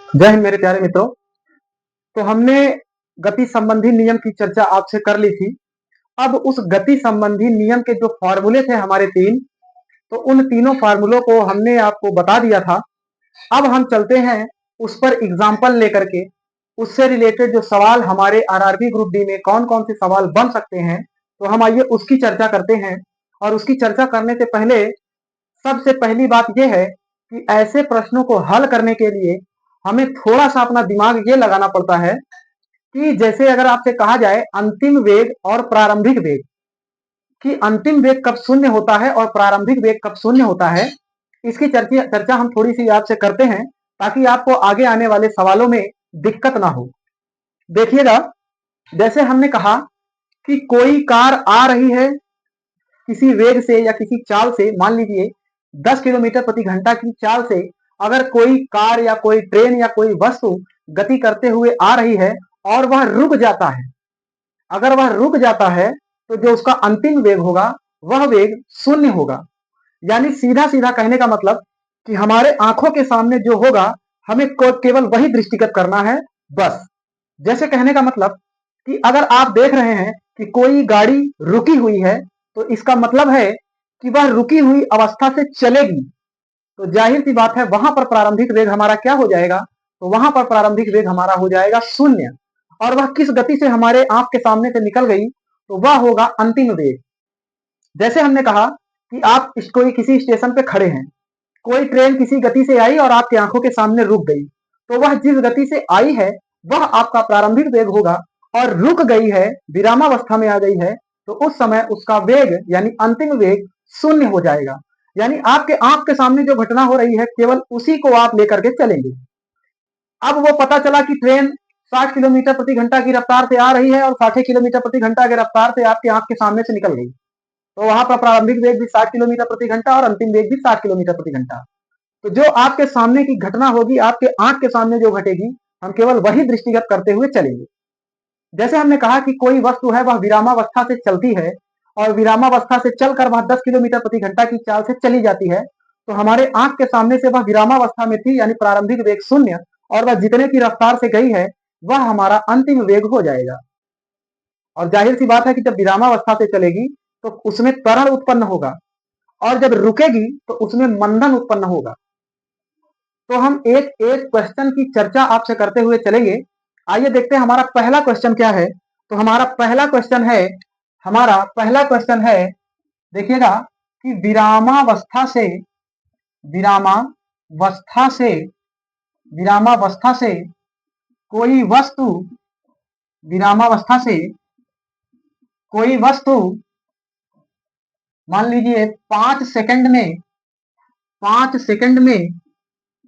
जय हिंद मेरे प्यारे मित्रों। तो हमने गति संबंधी नियम की चर्चा आपसे कर ली थी। अब उस गति संबंधी नियम के जो फॉर्मूले थे हमारे तीन, तो उन तीनों फार्मूलों को हमने आपको बता दिया था। अब हम चलते हैं उस पर एग्जाम्पल लेकर के, उससे रिलेटेड जो सवाल हमारे आरआरबी ग्रुप डी में कौन कौन से सवाल बन सकते हैं, तो हम आइए उसकी चर्चा करते हैं। और उसकी चर्चा करने से पहले सबसे पहली बात यह है कि ऐसे प्रश्नों को हल करने के लिए हमें थोड़ा सा अपना दिमाग ये लगाना पड़ता है कि जैसे अगर आपसे कहा जाए अंतिम वेग और प्रारंभिक वेग, कि अंतिम वेग कब शून्य होता है और प्रारंभिक वेग कब शून्य होता है, इसकी चर्चा हम थोड़ी सी आपसे करते हैं ताकि आपको आगे आने वाले सवालों में दिक्कत ना हो। देखिएगा, जैसे हमने कहा कि कोई कार आ रही है किसी वेग से या किसी चाल से, मान लीजिए 10 किलोमीटर प्रति घंटा की चाल से अगर कोई कार या कोई ट्रेन या कोई वस्तु गति करते हुए आ रही है और वह रुक जाता है, अगर वह रुक जाता है तो जो उसका अंतिम वेग होगा वह वेग शून्य होगा। यानी सीधा सीधा कहने का मतलब कि हमारे आंखों के सामने जो होगा हमें केवल वही दृष्टिगत करना है, बस। जैसे कहने का मतलब कि अगर आप देख रहे हैं कि कोई गाड़ी रुकी हुई है, तो इसका मतलब है कि वह रुकी हुई अवस्था से चलेगी, तो जाहिर सी बात है वहां पर प्रारंभिक वेग हमारा क्या हो जाएगा, तो वहां पर प्रारंभिक वेग हमारा हो जाएगा शून्य। और वह किस गति से हमारे आंख के सामने से निकल गई, तो वह होगा अंतिम वेग। जैसे हमने कहा कि आप कोई किसी स्टेशन पे खड़े हैं, कोई ट्रेन किसी गति से आई और आपकी आंखों के सामने रुक गई, तो वह जिस गति से आई है वह आपका प्रारंभिक वेग होगा, और रुक गई है, विरामावस्था में आ गई है, तो उस समय उसका वेग यानी अंतिम वेग शून्य हो जाएगा। यानी आपके आंख के सामने जो घटना हो रही है केवल उसी को आप लेकर के चलेंगे। अब वो पता चला कि ट्रेन 60 किलोमीटर प्रति घंटा की रफ्तार से आ रही है और 60 किलोमीटर प्रति घंटा की रफ्तार से आपकी आंख के सामने से निकल गई, तो वहां पर प्रारंभिक वेग भी 60 किलोमीटर प्रति घंटा और अंतिम वेग भी 60 किलोमीटर प्रति घंटा। तो जो आपके सामने की घटना होगी, आपके आंख के सामने जो घटेगी, हम केवल वही दृष्टिगत करते हुए चलेंगे। जैसे हमने कहा कि कोई वस्तु है वह विरामावस्था से चलती है और विरामावस्था से चलकर वह 10 किलोमीटर प्रति घंटा की चाल से चली जाती है, तो हमारे आंख के सामने से वह विरामावस्था में थी यानी प्रारंभिक वेग शून्य, और वह जितने की रफ्तार से गई है वह हमारा अंतिम वेग हो जाएगा। और जाहिर सी बात है कि जब विरामावस्था से चलेगी तो उसमें त्वरण उत्पन्न होगा, और जब रुकेगी तो उसमें मंदन उत्पन्न होगा। तो हम एक एक क्वेश्चन की चर्चा आपसे करते हुए चलेंगे। आइए देखते हैं हमारा पहला क्वेश्चन क्या है। तो हमारा पहला क्वेश्चन है, देखिएगा कि विरामावस्था से विरामावस्था से कोई वस्तु विरामावस्था से कोई वस्तु मान लीजिए 5 सेकंड में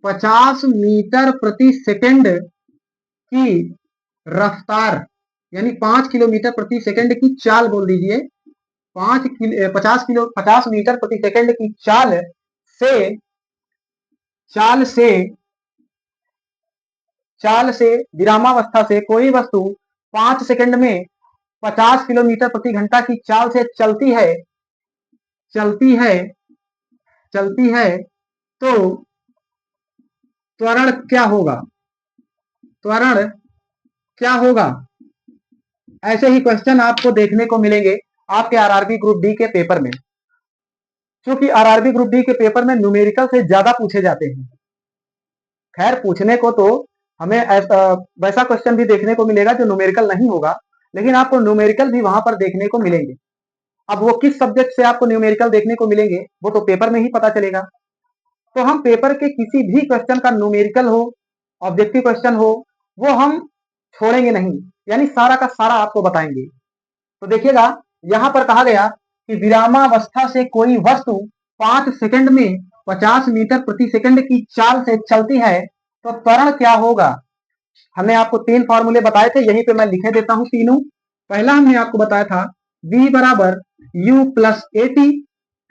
50 मीटर प्रति सेकंड की रफ्तार, यानी 5 किलोमीटर प्रति सेकंड की चाल बोल दीजिए, 50 मीटर प्रति सेकंड की से चाल से चाल से विरामावस्था से कोई वस्तु 5 सेकंड में 50 किलोमीटर प्रति घंटा की चाल से चलती है चलती है, तो त्वरण क्या होगा? त्वरण क्या होगा? ऐसे ही क्वेश्चन आपको देखने को मिलेंगे आपके आरआरबी ग्रुप डी के पेपर में। क्योंकि आरआरबी ग्रुप डी के पेपर में न्यूमेरिकल से ज्यादा पूछे जाते हैं। खैर, पूछने को तो हमें वैसा क्वेश्चन भी देखने को मिलेगा जो न्यूमेरिकल नहीं होगा, लेकिन आपको न्यूमेरिकल भी वहां पर देखने को मिलेंगे। अब वो किस सब्जेक्ट से आपको न्यूमेरिकल देखने को मिलेंगे वो तो पेपर में ही पता चलेगा। तो हम पेपर के किसी भी क्वेश्चन का न्यूमेरिकल हो, ऑब्जेक्टिव क्वेश्चन हो, वो हम छोड़ेंगे नहीं, यानी सारा का सारा आपको बताएंगे। तो देखिएगा, यहां पर कहा गया कि विरामावस्था से कोई वस्तु 5 सेकंड में 50 मीटर प्रति सेकंड की चाल से चलती है, तो त्वरण क्या होगा? हमने आपको 3 फॉर्मूले बताए थे, यहीं पे मैं लिखे देता हूं तीनों। पहला हमने आपको बताया था v बराबर u प्लस ए टी,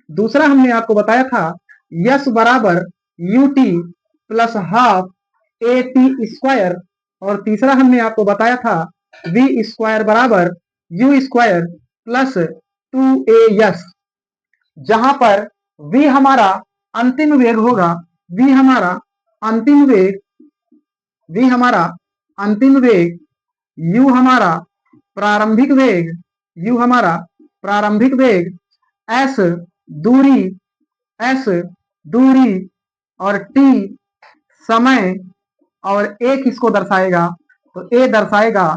दूसरा हमने आपको बताया था यस बराबर U T plus half a t square, और तीसरा हमने आपको बताया था वी स्क्वायर बराबर यू स्क्वायर प्लस 2a, जहां पर v हमारा अंतिम वेग होगा, v हमारा अंतिम वेग v हमारा अंतिम वेग, u हमारा प्रारंभिक वेग, u हमारा प्रारंभिक वेग, s दूरी, s दूरी और t समय और a किसको दर्शाएगा, तो a दर्शाएगा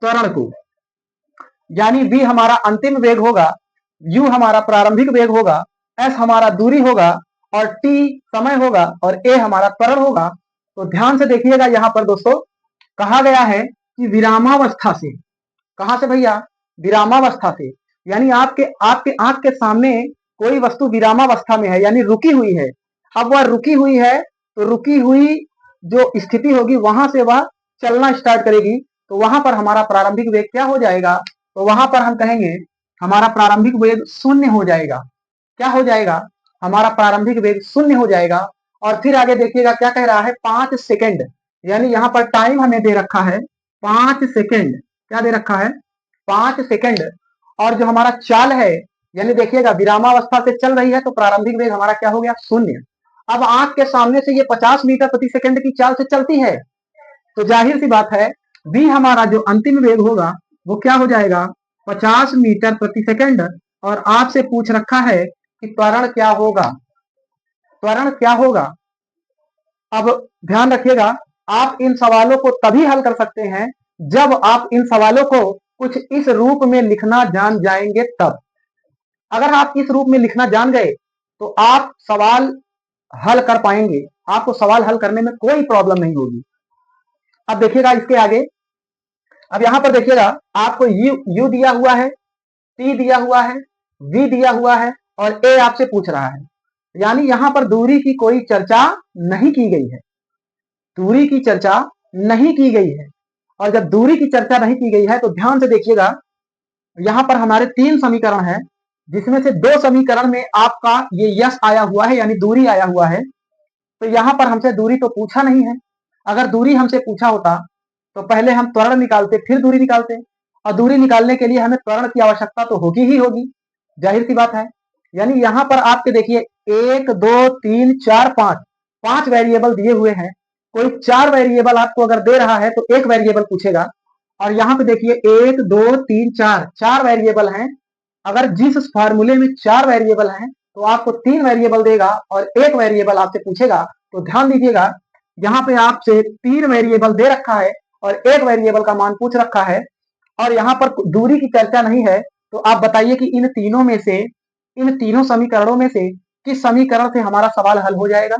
त्वरण को। यानी v हमारा अंतिम वेग होगा, u हमारा प्रारंभिक वेग होगा, s हमारा दूरी होगा और t समय होगा और a हमारा त्वरण होगा। तो ध्यान से देखिएगा यहां पर दोस्तों कहा गया है कि विरामावस्था से, कहां से भैया, विरामावस्था से, यानी आपके आपके आंख के सामने कोई वस्तु विरामावस्था में है यानी रुकी हुई है। अब वह रुकी हुई है तो रुकी हुई जो स्थिति होगी वहां से वह चलना स्टार्ट करेगी, तो वहां पर हमारा प्रारंभिक वेग क्या हो जाएगा, तो वहां पर हम कहेंगे हमारा प्रारंभिक वेग शून्य हो जाएगा। क्या हो जाएगा, हमारा प्रारंभिक वेग शून्य हो जाएगा। और फिर आगे देखिएगा क्या कह रहा है, 5 सेकंड, यानी यहां पर टाइम हमें दे रखा है 5 सेकंड। क्या दे रखा है, 5 सेकंड। और जो हमारा चाल है, यानी देखिएगा विरामावस्था से चल रही है तो प्रारंभिक वेग हमारा क्या हो गया, शून्य। अब आंख के सामने से ये 50 मीटर प्रति सेकंड की चाल से चलती है, तो जाहिर सी बात है v हमारा जो अंतिम वेग होगा वो क्या हो जाएगा, 50 मीटर प्रति सेकंड। और आपसे पूछ रखा है कि त्वरण क्या होगा, त्वरण क्या होगा। अब ध्यान रखिएगा, आप इन सवालों को तभी हल कर सकते हैं जब आप इन सवालों को कुछ इस रूप में लिखना जान जाएंगे तब। अगर आप इस रूप में लिखना जान गए तो आप सवाल हल कर पाएंगे, आपको सवाल हल करने में कोई प्रॉब्लम नहीं होगी। अब देखिएगा इसके आगे, अब यहां पर देखिएगा आपको u दिया हुआ है, t दिया हुआ है, v दिया हुआ है और a आपसे पूछ रहा है, यानी यहां पर दूरी की कोई चर्चा नहीं की गई है, दूरी की चर्चा नहीं की गई है। और जब दूरी की चर्चा नहीं की गई है तो ध्यान से देखिएगा, यहां पर हमारे 3 समीकरण है, जिसमें से 2 समीकरण में आपका ये यस आया हुआ है यानी दूरी आया हुआ है। तो यहां पर हमसे दूरी तो पूछा नहीं है, अगर दूरी हमसे पूछा होता तो पहले हम त्वरण निकालते फिर दूरी निकालते, और दूरी निकालने के लिए हमें त्वरण की आवश्यकता तो होगी ही होगी, जाहिर सी बात है। यानी यहां पर आपके देखिए 1 2 3 4 5, 5 वेरिएबल दिए हुए हैं, कोई 4 वेरिएबल आपको अगर दे रहा है तो एक वेरिएबल पूछेगा। और यहां पे देखिए 1 2 3 4, 4 वेरिएबल हैं। अगर जिस फार्मूले में 4 वेरिएबल हैं तो आपको 3 वेरिएबल देगा और एक वेरिएबल आपसे पूछेगा। तो ध्यान दीजिएगा, यहाँ पे आपसे 3 वेरिएबल दे रखा है और एक वेरिएबल का मान पूछ रखा है, और यहाँ पर दूरी की चर्चा नहीं है। तो आप बताइए कि इन तीनों में से, इन तीनों समीकरणों में से किस समीकरण से हमारा सवाल हल हो जाएगा।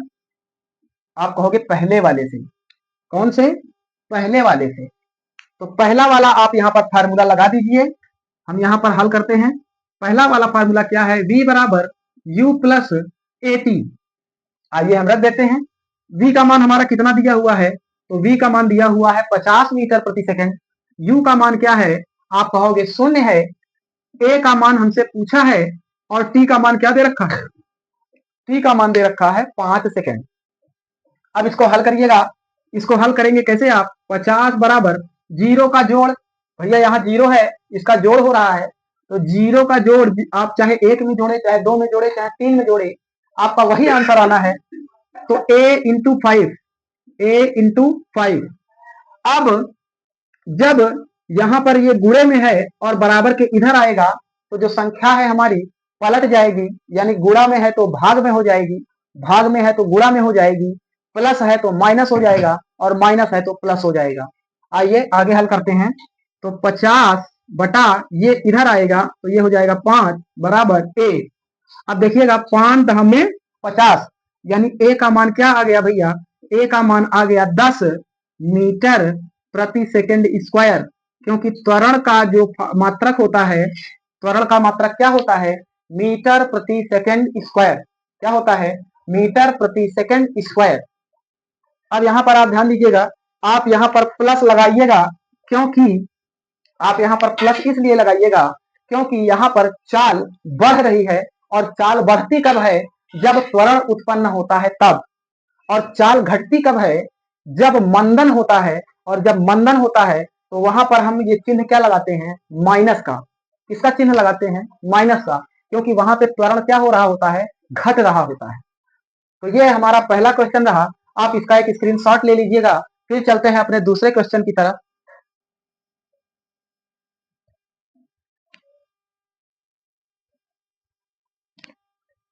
आप कहोगे पहले वाले से। कौन से, पहले वाले से। तो पहला वाला आप यहाँ पर फार्मूला लगा दीजिए, हम यहाँ पर हल करते हैं। पहला वाला फार्मूला क्या है, v बराबर u प्लस ए टी। आइए हम रख देते हैं। v का मान हमारा कितना दिया हुआ है, तो v का मान दिया हुआ है 50 मीटर प्रति सेकंड। u का मान क्या है, आप कहोगे शून्य है। a का मान हमसे पूछा है और t का मान क्या दे रखा है, t का मान दे रखा है 5 सेकंड। अब इसको हल करिएगा, इसको हल करेंगे कैसे आप, 50 बराबर जीरो का जोड़, भैया यहाँ जीरो है इसका जोड़ हो रहा है, तो जीरो का जोड़ आप चाहे 1 में जोड़े, चाहे 2 में जोड़े, चाहे 3 में जोड़े, आपका वही आंसर आना है। तो a इंटू 5, a इंटू 5। अब जब यहां पर ये गुणे में है और बराबर के इधर आएगा तो जो संख्या है हमारी पलट जाएगी, यानी गुणा में है तो भाग में हो जाएगी, भाग में है तो गुणा में हो जाएगी, प्लस है तो माइनस हो जाएगा और माइनस है तो प्लस हो जाएगा। आइए आगे हल करते हैं। तो 50 बटा ये इधर आएगा तो ये हो जाएगा 5 बराबर a। अब देखिएगा 5 हमें 50, यानी a का मान क्या आ गया भैया, a का मान आ गया 10 मीटर प्रति सेकंड स्क्वायर, क्योंकि त्वरण का जो मात्रक होता है, त्वरण का मात्रक क्या होता है, मीटर प्रति सेकंड स्क्वायर। क्या होता है, मीटर प्रति सेकंड स्क्वायर। अब यहां पर आप ध्यान दीजिएगा, आप यहां पर प्लस लगाइएगा, क्योंकि आप यहां पर प्लस इसलिए लगाइएगा क्योंकि यहां पर चाल बढ़ रही है, और चाल बढ़ती कब है, जब त्वरण उत्पन्न होता है तब। और चाल घटती कब है, जब मंदन होता है, और जब मंदन होता है तो वहां पर हम ये चिन्ह क्या लगाते हैं, माइनस का। किसका चिन्ह लगाते हैं, माइनस का, क्योंकि वहां पे त्वरण क्या हो रहा होता है, घट रहा होता है। तो ये हमारा पहला क्वेश्चन रहा, आप इसका एक स्क्रीनशॉट ले लीजिएगा फिर चलते हैं अपने दूसरे क्वेश्चन की तरफ।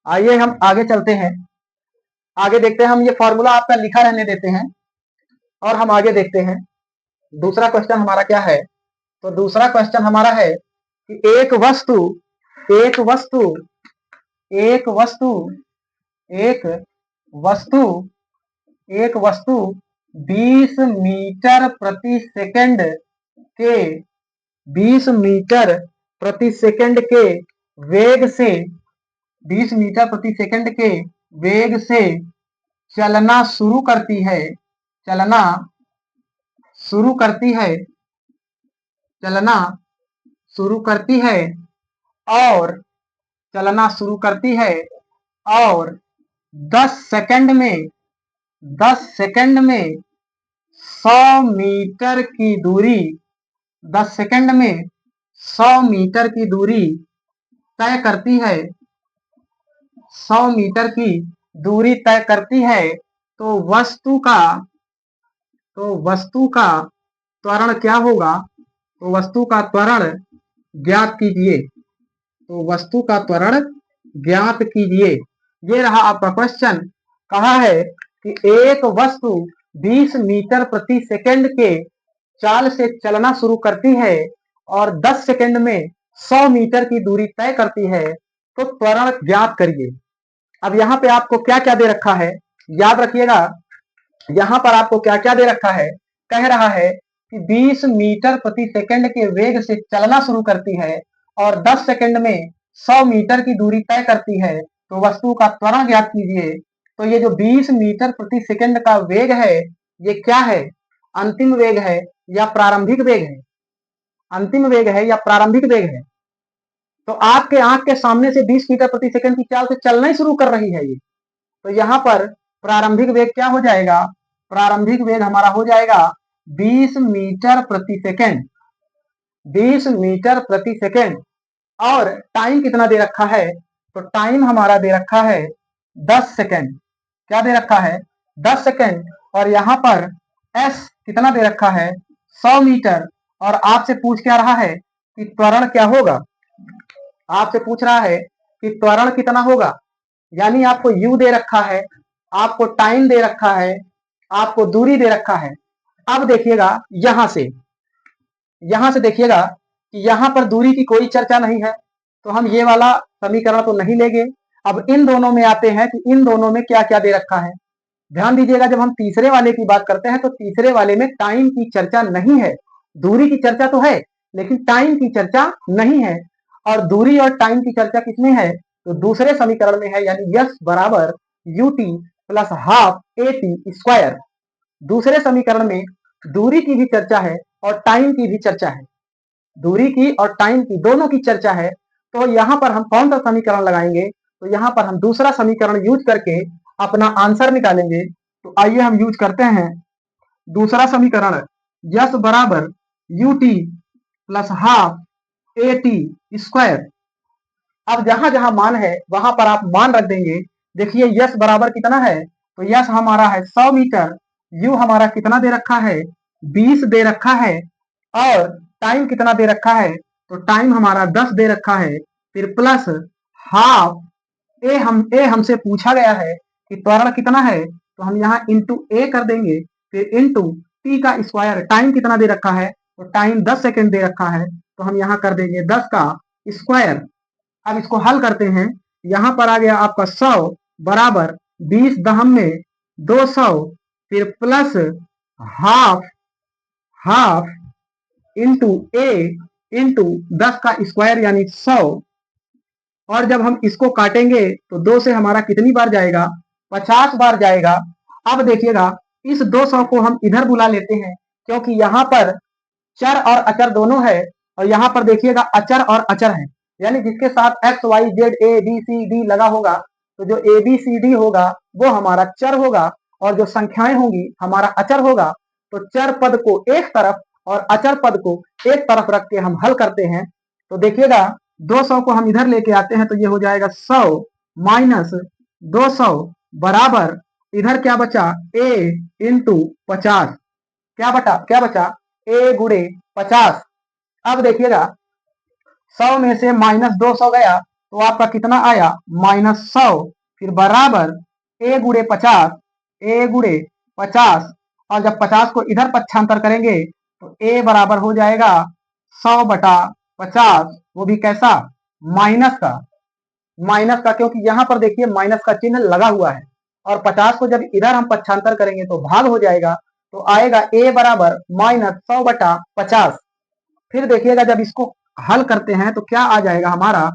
आइए हम आगे चलते हैं, आगे देखते हैं। हम ये फॉर्मूला आपका लिखा रहने देते हैं और हम आगे देखते हैं दूसरा क्वेश्चन हमारा क्या है। तो दूसरा क्वेश्चन हमारा है कि एक वस्तु एक वस्तु एक वस्तु एक वस्तु एक वस्तु 20 मीटर प्रति सेकंड के 20 मीटर प्रति सेकंड के वेग से 20 मीटर प्रति सेकंड के वेग से चलना शुरू करती है चलना शुरू करती है चलना शुरू करती है और चलना शुरू करती है और 10 सेकंड में 10 सेकंड में 100 मीटर की दूरी 10 सेकंड में 100 मीटर की दूरी तय करती है 100 मीटर की दूरी तय करती है। तो वस्तु का त्वरण क्या होगा? तो वस्तु का त्वरण ज्ञात कीजिए। तो वस्तु का त्वरण ज्ञात कीजिए। ये रहा आपका क्वेश्चन। कहा है कि एक वस्तु 20 मीटर प्रति सेकंड के चाल से चलना शुरू करती है और 10 सेकंड में 100 मीटर की दूरी तय करती है, तो त्वरण ज्ञात करिए। अब यहाँ पे आपको क्या क्या दे रखा है, याद रखिएगा। यहाँ पर आपको क्या क्या दे रखा है, कह रहा है कि 20 मीटर प्रति सेकंड के वेग से चलना शुरू करती है और 10 सेकंड में 100 मीटर की दूरी तय करती है, तो वस्तु का त्वरण ज्ञात कीजिए। तो ये जो 20 मीटर प्रति सेकंड का वेग है, ये क्या है? अंतिम वेग है या प्रारंभिक वेग है? अंतिम वेग है या प्रारंभिक वेग है? तो आपके आंख के सामने से 20 मीटर प्रति सेकंड की चाल से चलना ही शुरू कर रही है ये। तो यहाँ पर प्रारंभिक वेग क्या हो जाएगा? प्रारंभिक वेग हमारा हो जाएगा 20 मीटर प्रति सेकंड 20 मीटर प्रति सेकंड। और टाइम कितना दे रखा है? तो टाइम हमारा दे रखा है 10 सेकंड। क्या दे रखा है? 10 सेकंड। और यहाँ पर एस कितना दे रखा है? 100 मीटर। और आपसे पूछ क्या रहा है कि त्वरण क्या होगा? आपसे पूछ रहा है कि त्वरण कितना होगा। यानी आपको u दे रखा है, आपको टाइम दे रखा है, आपको दूरी दे रखा है। अब देखिएगा यहां से देखिएगा कि यहां पर दूरी की कोई चर्चा नहीं है, तो हम ये वाला समीकरण तो नहीं लेंगे। अब इन दोनों में आते हैं कि इन दोनों में क्या क्या दे रखा है। ध्यान दीजिएगा, जब हम तीसरे वाले की बात करते हैं तो तीसरे वाले में टाइम की चर्चा नहीं है। दूरी की चर्चा तो है लेकिन टाइम की चर्चा नहीं है। और दूरी और टाइम की चर्चा किसमें है? तो दूसरे समीकरण में है, यानी यस बराबर ut प्लस हाफ at²। दूसरे समीकरण में दूरी की भी चर्चा है और टाइम की भी चर्चा है। दूरी की और टाइम की दोनों की चर्चा है। तो यहाँ पर हम कौन सा समीकरण लगाएंगे? तो यहाँ पर हम दूसरा समीकरण यूज करके अपना आंसर निकालेंगे। तो आइए हम यूज करते हैं दूसरा समीकरण, यस बराबर ut प्लस हाफ at²। अब जहां जहां मान है वहां पर आप मान रख देंगे। देखिए यस बराबर कितना है? तो यस हमारा है 100 मीटर। यू हमारा कितना दे रखा है? 20 दे रखा है। और टाइम कितना दे रखा है? तो टाइम हमारा 10 दे रखा है। फिर प्लस हाफ ए हमसे पूछा गया है कि त्वरण कितना है, तो हम यहाँ इंटू ए कर देंगे। फिर इंटू टी का स्क्वायर। टाइम कितना दे रखा है? तो टाइम 10 सेकेंड दे रखा है, तो हम यहाँ कर देंगे 10 का स्क्वायर। अब इसको हल करते हैं। यहाँ पर आ गया आपका 100 बराबर 20 दहम में 200, फिर प्लस हाफ हाफ इंटू ए इंटू 10 का स्क्वायर यानी 100। और जब हम इसको काटेंगे तो 2 से हमारा कितनी बार जाएगा? 50 बार जाएगा। अब देखिएगा इस 200 को हम इधर बुला लेते हैं, क्योंकि यहाँ पर चर और अचर दोनों है। और यहाँ पर देखिएगा अचर और अचर है, यानी जिसके साथ X Y Z A B C D लगा होगा, तो जो ए बी सी डी होगा वो हमारा चर होगा और जो संख्याएं होंगी हमारा अचर होगा। तो चर पद को एक तरफ और अचर पद को एक तरफ रख के हम हल करते हैं। तो देखिएगा 200 को हम इधर लेके आते हैं तो ये हो जाएगा 100 माइनस 200 बराबर इधर क्या बचा? a into 50। क्या बचा, a गुणे 50। अब देखिएगा 100 में से -200 गया तो आपका कितना आया, -100, फिर बराबर a गुणे 50, a गुणे 50, और जब 50 को इधर पक्षांतर करेंगे तो a बराबर हो जाएगा 100/50, वो भी कैसा, माइनस का, क्योंकि यहां पर देखिए माइनस का चिन्ह लगा हुआ है, और 50 को जब इधर हम पक्षांतर करेंगे तो भाग हो जाएगा, तो आएगा a बराबर -100/50। फिर देखिएगा जब इसको हल करते हैं तो क्या आ जाएगा हमारा,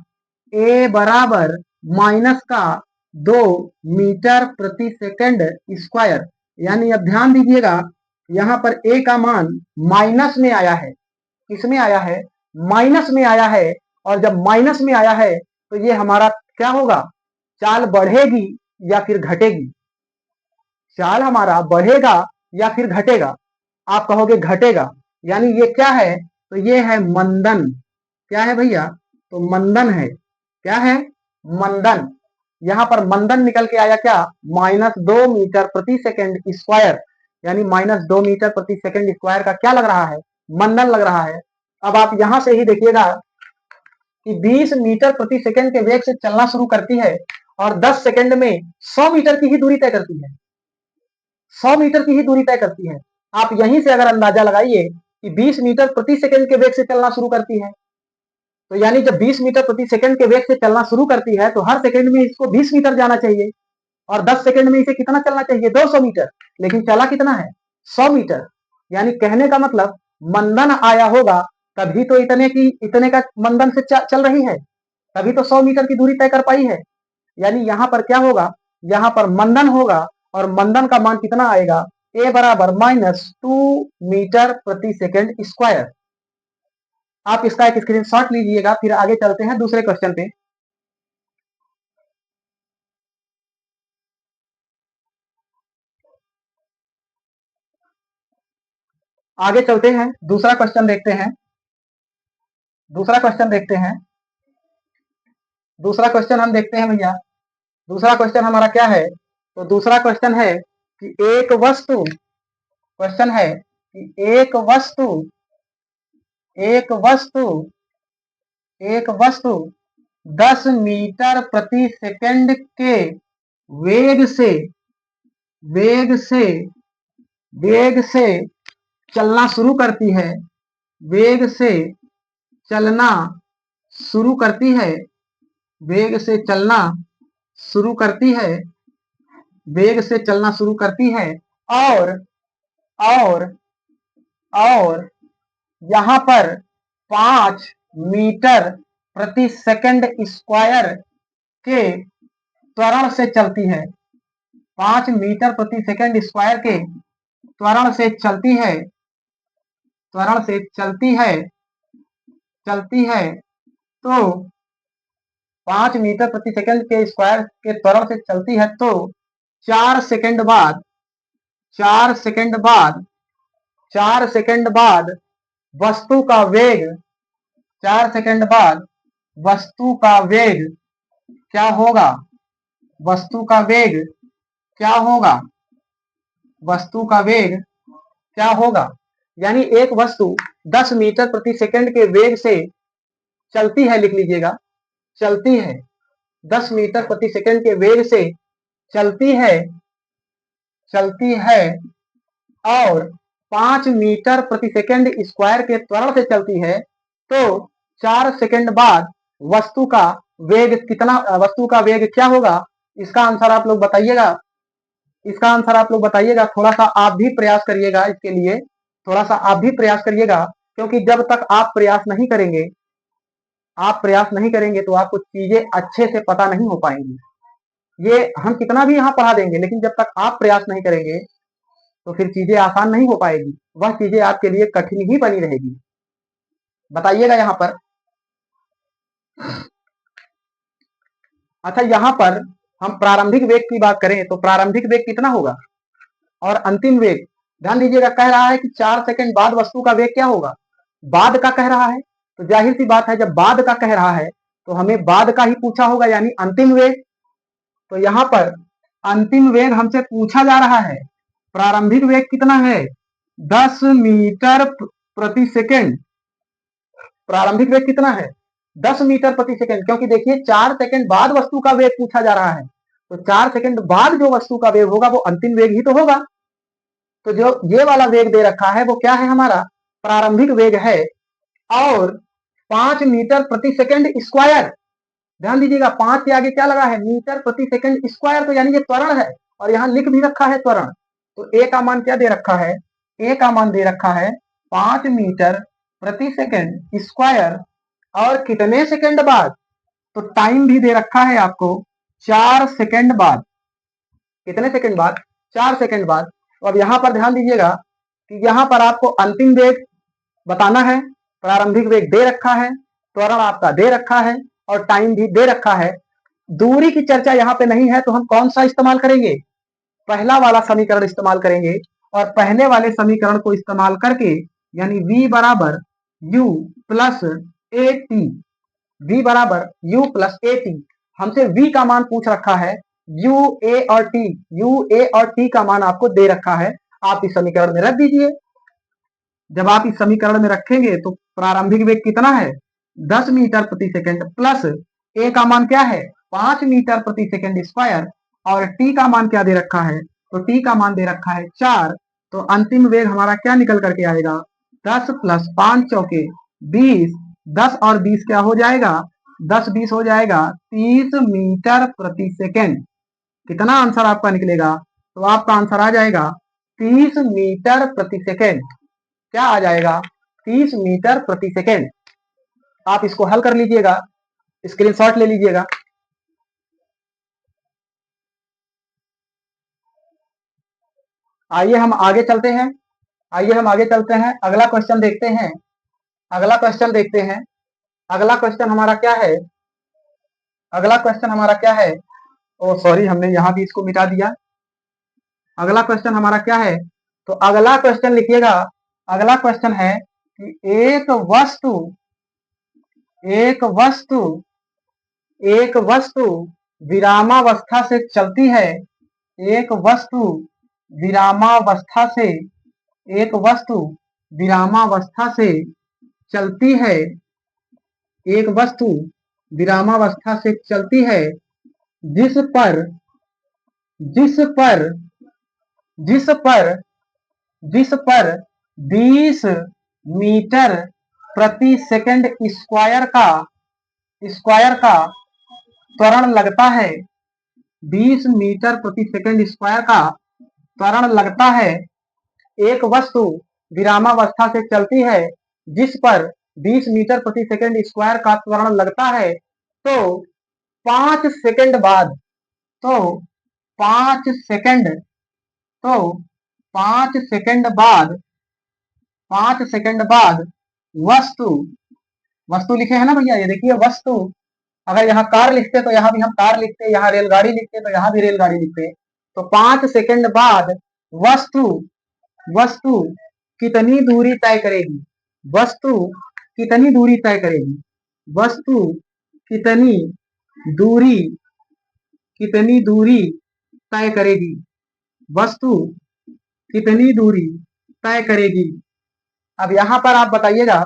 a बराबर माइनस का 2 मीटर प्रति सेकंड स्क्वायर। यानी अब ध्यान दीजिएगा यहाँ पर a का मान माइनस में आया है, किसमें आया है, माइनस में आया है, और जब माइनस में आया है तो ये हमारा क्या होगा, चाल बढ़ेगी या फिर घटेगी, चाल हमारा बढ़ेगा या फिर घटेगा, आप कहोगे घटेगा, यानी ये क्या है, तो ये है मंदन। क्या है भैया, तो मंदन है, क्या है, मंदन। यहां पर मंदन निकल के आया क्या, -2 मीटर प्रति सेकंड स्क्वायर, यानी -2 मीटर प्रति सेकंड स्क्वायर का क्या लग रहा है, मंदन लग रहा है। अब आप यहां से ही देखिएगा कि 20 मीटर प्रति सेकंड के वेग से चलना शुरू करती है और 10 सेकंड में 100 मीटर की ही दूरी तय करती है, 100 मीटर की ही दूरी तय करती है। आप यहीं से अगर अंदाजा लगाइए कि 20 मीटर प्रति सेकंड के वेग से चलना शुरू करती है, तो यानी जब 20 मीटर प्रति सेकंड के वेग से चलना शुरू करती है तो हर सेकंड में इसको 20 मीटर जाना चाहिए, और 10 सेकंड में इसे कितना चलना चाहिए, 200 मीटर, लेकिन चला कितना है, 100 मीटर। यानी कहने का मतलब मंदन आया होगा तभी तो इतने का मंदन से चल रही है, तभी तो 100 मीटर की दूरी तय कर पाई है। यानी यहाँ पर क्या होगा, यहाँ पर मंदन होगा, और मंदन का मान कितना आएगा, a बराबर -2 मीटर प्रति सेकंड स्क्वायर। आप इसका एक स्क्रीनशॉट लीजिएगा, फिर आगे चलते हैं दूसरे क्वेश्चन पे। आगे चलते हैं, दूसरा क्वेश्चन देखते हैं, दूसरा क्वेश्चन देखते हैं, दूसरा क्वेश्चन हम देखते हैं भैया। दूसरा क्वेश्चन हमारा क्या है, तो दूसरा क्वेश्चन है कि एक वस्तु, क्वेश्चन है कि एक वस्तु एक वस्तु 10 मीटर प्रति सेकंड के वेग से वेग से वेग से चलना शुरू करती है, वेग से चलना शुरू करती है, वेग से चलना शुरू करती है, वेग से चलना शुरू करती है, और और और यहाँ पर 5 मीटर प्रति सेकंड स्क्वायर के त्वरण से चलती है, 5 मीटर प्रति सेकंड स्क्वायर के त्वरण से चलती है, त्वरण से चलती है, तो 5 मीटर प्रति सेकंड के स्क्वायर के त्वरण से चलती है, तो 4 सेकंड बाद 4 सेकंड बाद 4 सेकंड बाद वस्तु का वेग 4 सेकंड बाद वस्तु का वेग क्या होगा, वस्तु का वेग क्या होगा, वस्तु का वेग क्या होगा। यानी एक वस्तु 10 मीटर प्रति सेकंड के वेग से चलती है, लिख लीजिएगा, चलती है, 10 मीटर प्रति सेकंड के वेग से चलती है, चलती है, और 5 मीटर प्रति सेकंड स्क्वायर के त्वरण से चलती है, तो 4 सेकंड बाद वस्तु का वेग कितना, वस्तु का वेग क्या होगा, इसका आंसर आप लोग बताइएगा, इसका आंसर आप लोग बताइएगा। थोड़ा सा आप भी प्रयास करिएगा इसके लिए, थोड़ा सा आप भी प्रयास करिएगा, क्योंकि जब तक आप प्रयास नहीं करेंगे, आप प्रयास नहीं करेंगे तो आपको चीजें अच्छे से पता नहीं हो पाएंगी। ये हम कितना भी यहाँ पढ़ा देंगे, लेकिन जब तक आप प्रयास नहीं करेंगे तो फिर चीजें आसान नहीं हो पाएगी, वह चीजें आपके लिए कठिन ही बनी रहेगी। बताइएगा यहाँ पर। अच्छा, यहाँ पर हम प्रारंभिक वेग की बात करें तो प्रारंभिक वेग कितना होगा, और अंतिम वेग, ध्यान दीजिएगा, कह रहा है कि 4 सेकंड बाद वस्तु का वेग क्या होगा, बाद का कह रहा है, तो जाहिर सी बात है जब बाद का कह रहा है तो हमें बाद का ही पूछा होगा, यानी अंतिम वेग। तो यहाँ पर अंतिम वेग हमसे पूछा जा रहा है, प्रारंभिक वेग कितना है, 10 मीटर प्रति सेकेंड। प्रारंभिक वेग कितना है? 10 मीटर प्रति सेकेंड, क्योंकि देखिए 4 सेकेंड बाद वस्तु का वेग पूछा जा रहा है, तो 4 सेकेंड बाद जो वस्तु का वेग होगा वो अंतिम वेग ही तो होगा। तो जो ये वाला वेग दे रखा है वो क्या है? हमारा प्रारंभिक वेग है। और 5 मीटर प्रति सेकेंड स्क्वायर, ध्यान दीजिएगा 5 के आगे क्या लगा है? मीटर प्रति सेकेंड स्क्वायर, तो यानी ये त्वरण है, और यहाँ लिख भी रखा है त्वरण। तो ए का मान क्या दे रखा है? ए का मान दे रखा है 5 मीटर प्रति सेकेंड स्क्वायर, और कितने सेकेंड बाद? तो टाइम भी दे रखा है आपको 4 सेकेंड बाद। कितने सेकेंड बाद? 4 सेकेंड बाद। तो अब यहां पर ध्यान दीजिएगा कि यहां पर आपको अंतिम वेग बताना है, प्रारंभिक वेग दे रखा है, त्वरण आपका दे रखा है, और टाइम भी दे रखा है। दूरी की चर्चा यहाँ पे नहीं है, तो हम कौन सा इस्तेमाल करेंगे? पहला वाला समीकरण इस्तेमाल करेंगे, और पहले वाले समीकरण को इस्तेमाल करके, यानी v बराबर u plus A T, v बराबर u प्लस ए टी, हमसे v का मान पूछ रखा है, u a और t, u a और t का मान आपको दे रखा है, आप इस समीकरण में रख दीजिए। जब आप इस समीकरण में रखेंगे तो प्रारंभिक वेग कितना है? 10 मीटर प्रति सेकंड, प्लस ए का मान क्या है? 5 मीटर प्रति सेकंड स्क्वायर, और टी का मान क्या दे रखा है? तो टी का मान दे रखा है 4। तो अंतिम वेग हमारा क्या निकल करके आएगा? 10 प्लस 5 चौके 20, 10 और 20 क्या हो जाएगा? 10 20 हो जाएगा 30 मीटर प्रति सेकेंड। कितना आंसर आपका निकलेगा? तो आपका आंसर आ जाएगा 30 मीटर प्रति सेकेंड। क्या आ जाएगा? 30 मीटर प्रति सेकेंड। आप इसको हल कर लीजिएगा, स्क्रीनशॉट ले लीजिएगा। आइए हम आगे चलते हैं, अगला क्वेश्चन देखते हैं। अगला क्वेश्चन हमारा क्या है? ओ सॉरी, हमने यहाँ भी इसको मिटा दिया। अगला क्वेश्चन हमारा क्या है? तो अगला क्वेश्चन लिखिएगा। अगला क्वेश्चन है कि एक वस्तु विरामावस्था से चलती है। एक वस्तु विरामावस्था से एक वस्तु विरामावस्था से चलती है। एक वस्तु विरामावस्था से चलती है, जिस पर जिस पर जिस पर जिस पर 20 मीटर प्रति सेकंड स्क्वायर का त्वरण लगता है। 20 मीटर प्रति सेकंड स्क्वायर का त्वरण लगता है। एक वस्तु विरामावस्था से चलती है जिस पर 20 मीटर प्रति सेकंड स्क्वायर का त्वरण लगता है, तो 5 सेकंड बाद तो 5 सेकंड तो 5 सेकंड बाद 5 सेकंड बाद वस्तु वस्तु लिखे हैं ना भैया, ये देखिए वस्तु। अगर यहाँ कार लिखते तो यहाँ भी हम कार लिखते, यहाँ रेलगाड़ी लिखते तो यहाँ भी रेलगाड़ी लिखते। तो 5 सेकंड बाद वस्तु वस्तु कितनी दूरी तय करेगी? वस्तु कितनी दूरी तय करेगी? वस्तु कितनी दूरी कितनी दूरी तय करेगी? वस्तु कितनी दूरी तय करेगी? अब यहाँ पर आप बताइएगा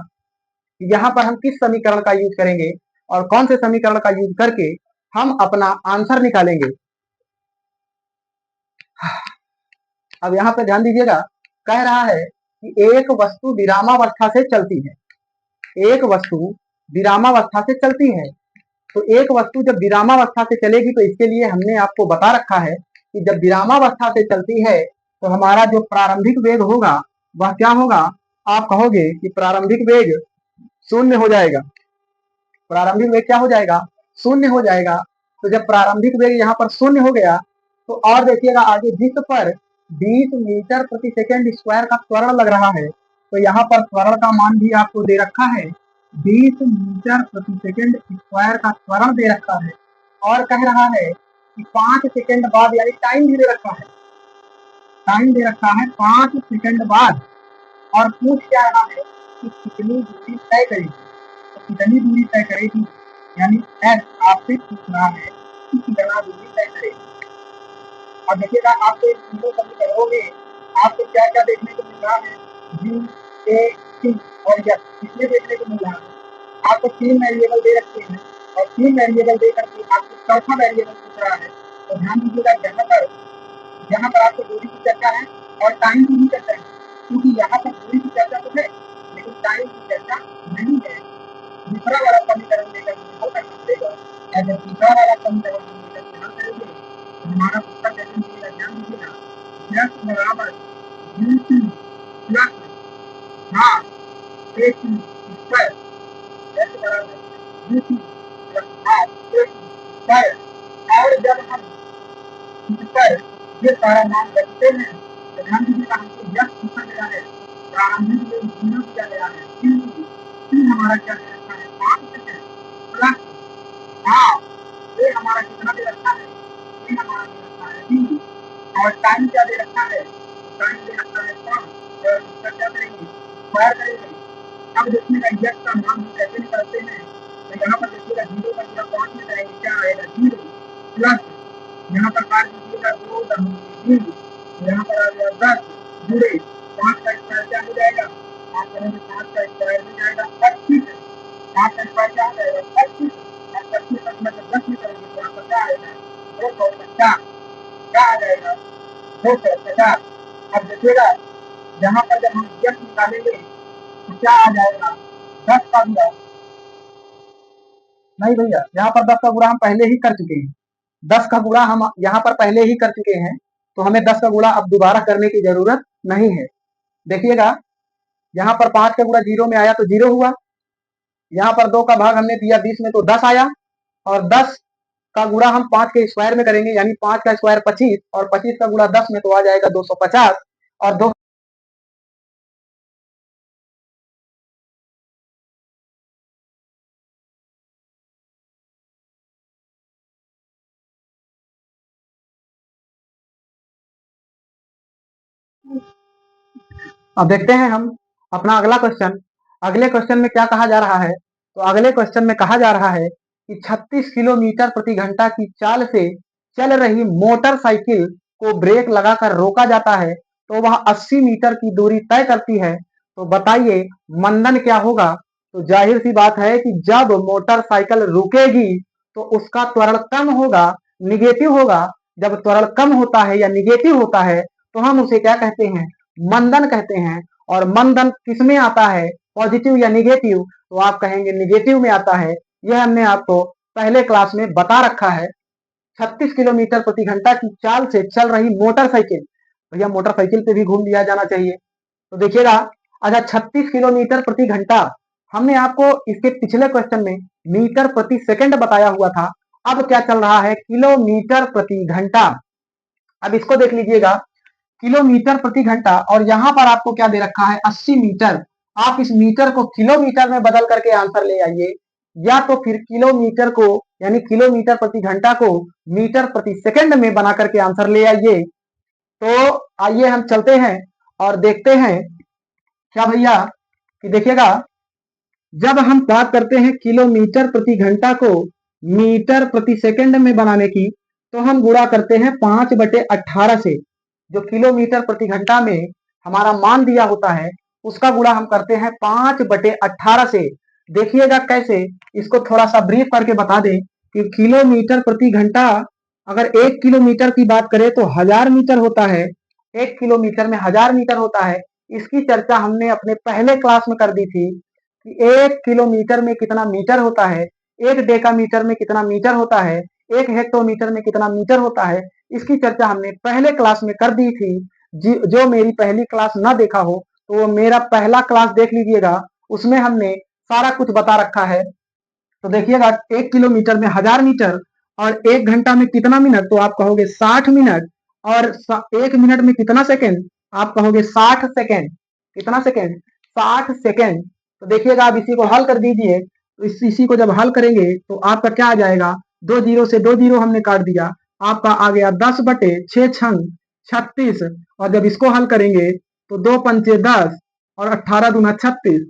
कि यहाँ पर हम किस समीकरण का यूज करेंगे, और कौन से समीकरण का यूज करके हम अपना आंसर निकालेंगे। अब यहाँ पे ध्यान दीजिएगा, कह रहा है कि एक वस्तु विरामावस्था से चलती है। एक वस्तु विरामावस्था से चलती है, तो एक वस्तु जब विरामावस्था से चलेगी तो इसके लिए हमने आपको बता रखा है कि जब विरामावस्था से चलती है तो हमारा जो प्रारंभिक वेग होगा वह क्या होगा? आप कहोगे कि प्रारंभिक वेग शून्य हो जाएगा। प्रारंभिक वेग क्या हो जाएगा? शून्य हो जाएगा। तो जब प्रारंभिक वेग यहाँ पर शून्य हो गया, तो और देखिएगा आगे, जिस पर 20 मीटर प्रति सेकंड स्क्वायर का त्वरण लग रहा है, तो यहाँ पर त्वरण का मान भी आपको दे रखा है, 20 मीटर प्रति सेकंड स्क्वायर का त्वरण दे रखा है, और कह रहा है कि 5 सेकंड बाद, यानी टाइम भी दे रखा है, 5 सेकंड बाद, और पूछ क्या रहा है कि कितनी दूरी तय करेगी। तो कितनी दूरी तय करेगी, यानी एस आपसे पूछ रहा है कि कितना दूरी तय करेगी। और देखिएगा आपको इन तीनों समीकरणों में आपको क्या क्या देखने को मिल रहा है, बी, ए, सी और यस, इसमें देखने को मिल रहा है। आपको 3 वेरिएबल दे रखे हैं और 3 वेरिएबल दे करके आपको चौथा वेरिएबल पूछ रहा है। तो ध्यान दीजिएगा, यहाँ पर आपको दूरी की चर्चा है और टाइम की भी चर्चा है, क्योंकि यहाँ पर दूरी की चर्चा तो है लेकिन टाइम की चर्चा नहीं है। दूसरा वाला समीकरण लेकर हमें हल करना पड़ेगा। अगर दूसरा वाला समीकरण हम लेकर के हल करेंगे तो हमारा उत्तर कैसे मिलेगा, ध्यान दीजिएगा। यस बराबर u t plus half a t square, s बराबर u t plus half a t square. और जब हम इस पर ये सारा मान रखते हैं तो ध्यान दीजिएगा, हमको यस पूछा गया है, प्रारंभिक में 0 दिया गया है, किंतु टी हमारा क्या दे रखा है, 5 सेकेंड प्लस हाफ। ये हमारा कितना दे रखा है, ये हमारा दे रखा है 20 और टाइम क्या दे रखा है, टाइम दे रखा है 5 और इसका क्या करेंगे, स्क्वायर करेंगे। अब देखिएगा यस का मान हम कैसे निकालते हैं, तो यहाँ पर देखिएगा 0 का पूरा 5 में जाएंगे, क्या आएगा 0 प्लस यहाँ पर काट दीजिएगा 2 20, यहाँ पर आ गया 10 जुड़े 5 का स्क्वायर क्या हो जाएगा, आप करेंगे 5 का स्क्वायर हो जाएगा 25, 5 का स्क्वायर क्या हो जाएगा 25 और 25 का में 10 में करेंगे तो आपका क्या आएगा 250, क्या आ जाएगा 250। अब देखिएगा यहाँ पर जब हम यस निकालेंगे तो क्या आ जाएगा 10 का गुणा, नहीं भैया यहाँ पर 10 का गुणा हम पहले ही कर चुके हैं, 10 का गुणा हम यहाँ पर पहले ही कर चुके हैं, तो हमें 10 का गुणा अब दोबारा करने की जरूरत नहीं है। देखिएगा यहाँ पर 5 का गुणा 0 में आया तो 0 हुआ, यहाँ पर 2 का भाग हमने दिया 20 में तो 10 आया और 10 का गुणा हम 5 के स्क्वायर में करेंगे, यानी 5 का स्क्वायर 25 और 25 का गुणा 10 में तो आ जाएगा 250 और 2। अब देखते हैं हम अपना अगला क्वेश्चन। अगले क्वेश्चन में क्या कहा जा रहा है, तो अगले क्वेश्चन में कहा जा रहा है कि 36 किलोमीटर प्रति घंटा की चाल से चल रही मोटरसाइकिल को ब्रेक लगाकर रोका जाता है तो वह 80 मीटर की दूरी तय करती है, तो बताइए मंदन क्या होगा। तो जाहिर सी बात है कि जब मोटरसाइकिल रुकेगी तो उसका त्वरण कम होगा, निगेटिव होगा। जब त्वरण कम होता है या निगेटिव होता है तो हम उसे क्या कहते हैं, मंदन कहते हैं। और मंदन किसमें आता है, पॉजिटिव या निगेटिव, तो आप कहेंगे निगेटिव में आता है। यह हमने आपको पहले क्लास में बता रखा है। 36 किलोमीटर प्रति घंटा की चाल से चल रही मोटरसाइकिल, भैया मोटरसाइकिल पे भी घूम लिया जाना चाहिए। तो देखिएगा, अच्छा 36 किलोमीटर प्रति घंटा, हमने आपको इसके पिछले क्वेश्चन में मीटर प्रति सेकंड बताया हुआ था। अब क्या चल रहा है, किलोमीटर प्रति घंटा। अब इसको देख लीजिएगा, किलोमीटर प्रति घंटा और यहाँ पर आपको क्या दे रखा है 80 मीटर। आप इस मीटर को किलोमीटर में बदल करके आंसर ले आइए, या तो फिर किलोमीटर को यानी किलोमीटर प्रति घंटा को मीटर प्रति सेकंड में बना करके आंसर ले आइए। तो आइए हम चलते हैं और देखते हैं क्या भैया, कि देखिएगा जब हम बात करते हैं किलोमीटर प्रति घंटा को मीटर प्रति सेकंड में बनाने की, तो हम गुणा करते हैं 5/18 से। जो किलोमीटर प्रति घंटा में हमारा मान दिया होता है उसका गुणा हम करते हैं 5/18 से। देखिएगा कैसे, इसको थोड़ा सा ब्रीफ करके बता दें कि किलोमीटर प्रति घंटा, अगर 1 किलोमीटर की बात करें तो 1000 मीटर होता है, 1 किलोमीटर में 1000 मीटर होता है। इसकी चर्चा हमने अपने पहले क्लास में कर दी थी कि 1 किलोमीटर में कितना मीटर होता है, 1 डेकामीटर में कितना मीटर होता है, 1 हेक्टोमीटर में कितना मीटर होता है। इसकी चर्चा हमने पहले क्लास में कर दी थी। जो मेरी पहली क्लास ना देखा हो तो वो मेरा पहला क्लास देख लीजिएगा, उसमें हमने सारा कुछ बता रखा है। तो देखिएगा 1 किलोमीटर में 1000 मीटर और 1 घंटा में कितना मिनट, तो आप कहोगे 60 मिनट। और 1 मिनट में कितना सेकेंड, आप कहोगे 60 सेकेंड। कितना सेकेंड, 60 सेकेंड। तो देखिएगा आप इसी को हल कर दीजिए, तो इसी को जब हल करेंगे तो आपका क्या आ जाएगा, 2 जीरो से 2 जीरो हमने काट दिया, आपका आ गया 10/6 × 36। और जब इसको हल करेंगे तो 2 पंचे 10 और 18 दूना 36,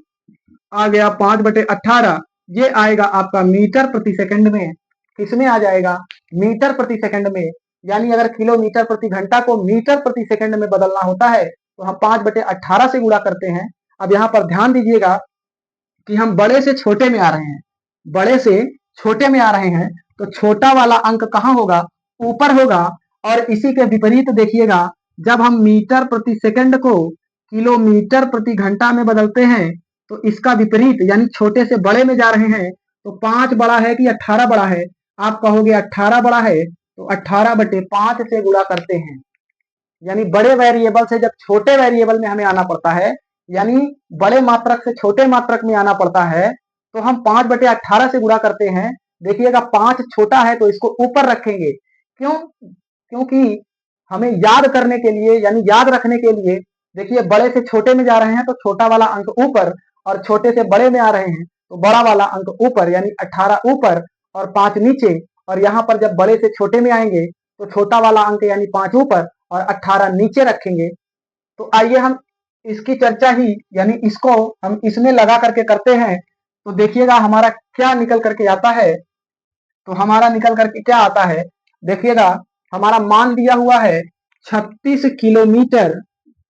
आ गया 5/18। ये आएगा आपका मीटर प्रति सेकंड में। किसमें आ जाएगा, मीटर प्रति सेकंड में। यानी अगर किलोमीटर प्रति घंटा को मीटर प्रति सेकंड में बदलना होता है तो हम 5/18 से गुणा करते हैं। अब यहाँ पर ध्यान दीजिएगा कि हम बड़े से छोटे में आ रहे हैं, बड़े से छोटे में आ रहे हैं, तो छोटा वाला अंक कहाँ होगा, ऊपर होगा। और इसी के विपरीत देखिएगा, जब हम मीटर प्रति सेकंड को किलोमीटर प्रति घंटा में बदलते हैं तो इसका विपरीत यानी छोटे से बड़े में जा रहे हैं, तो 5 बड़ा है कि 18 बड़ा है। आप कहोगे 18 बड़ा है, तो 18/5 से गुणा करते हैं। यानी बड़े वेरिएबल से जब छोटे वेरिएबल में हमें आना पड़ता है, यानी बड़े मात्रक से छोटे मात्रक में आना पड़ता है, तो हम 5/18 से गुणा करते हैं। देखिएगा 5 छोटा है तो इसको ऊपर रखेंगे, क्यों, क्योंकि हमें याद करने के लिए यानी याद रखने के लिए, देखिए बड़े से छोटे में जा रहे हैं तो छोटा वाला अंक ऊपर, और छोटे से बड़े में आ रहे हैं तो बड़ा वाला अंक ऊपर, यानी 18 ऊपर और 5 नीचे। और यहाँ पर जब बड़े से छोटे में आएंगे तो छोटा वाला अंक यानी 5 ऊपर और 18 नीचे रखेंगे। तो आइए हम इसकी चर्चा ही यानी इसको हम इसमें लगा करके करते हैं। तो देखिएगा हमारा क्या निकल करके आता है, तो हमारा निकल करके क्या आता है, देखिएगा हमारा मान दिया हुआ है 36 किलोमीटर,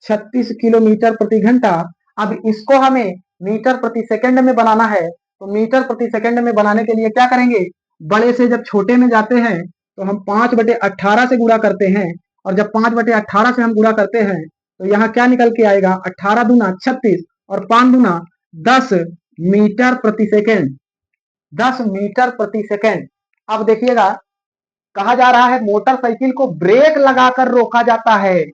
36 किलोमीटर प्रति घंटा। अब इसको हमें मीटर प्रति सेकंड में बनाना है, तो मीटर प्रति सेकंड में बनाने के लिए क्या करेंगे, बड़े से जब छोटे में जाते हैं तो हम 5/18 से गुणा करते हैं। और जब 5/18 से हम गुणा करते हैं तो यहाँ क्या निकल के आएगा, 18 दूना 36 और 5 दूना 10 मीटर प्रति सेकेंड, 10 मीटर प्रति सेकेंड। अब देखिएगा कहा जा रहा है मोटरसाइकिल को ब्रेक लगाकर रोका जाता है,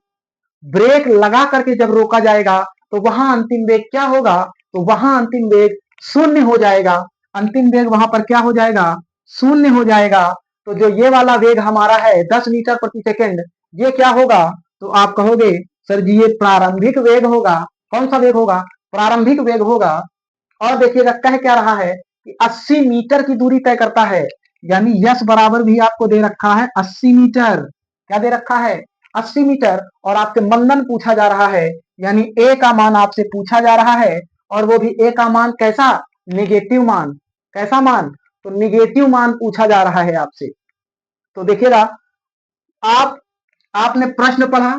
ब्रेक लगा करके जब रोका जाएगा तो वहां अंतिम वेग क्या होगा, तो वहां अंतिम वेग शून्य हो जाएगा। अंतिम वेग वहां पर क्या हो जाएगा, शून्य हो जाएगा। तो जो ये वाला वेग हमारा है 10 मीटर प्रति सेकंड, ये क्या होगा, तो आप कहोगे सर जी ये प्रारंभिक वेग होगा। कौन सा वेग होगा, प्रारंभिक वेग होगा। और देखिएगा कह क्या रहा है कि 80 मीटर की दूरी तय करता है, यानी यश बराबर भी आपको दे रखा है 80 मीटर। क्या दे रखा है, 80 मीटर। और आपसे मंदन पूछा जा रहा है, यानी ए का मान आपसे पूछा जा रहा है, और वो भी ए का मान कैसा, निगेटिव मान। कैसा मान, तो निगेटिव मान पूछा जा रहा है आपसे। तो देखिएगा आप आपने प्रश्न पढ़ा,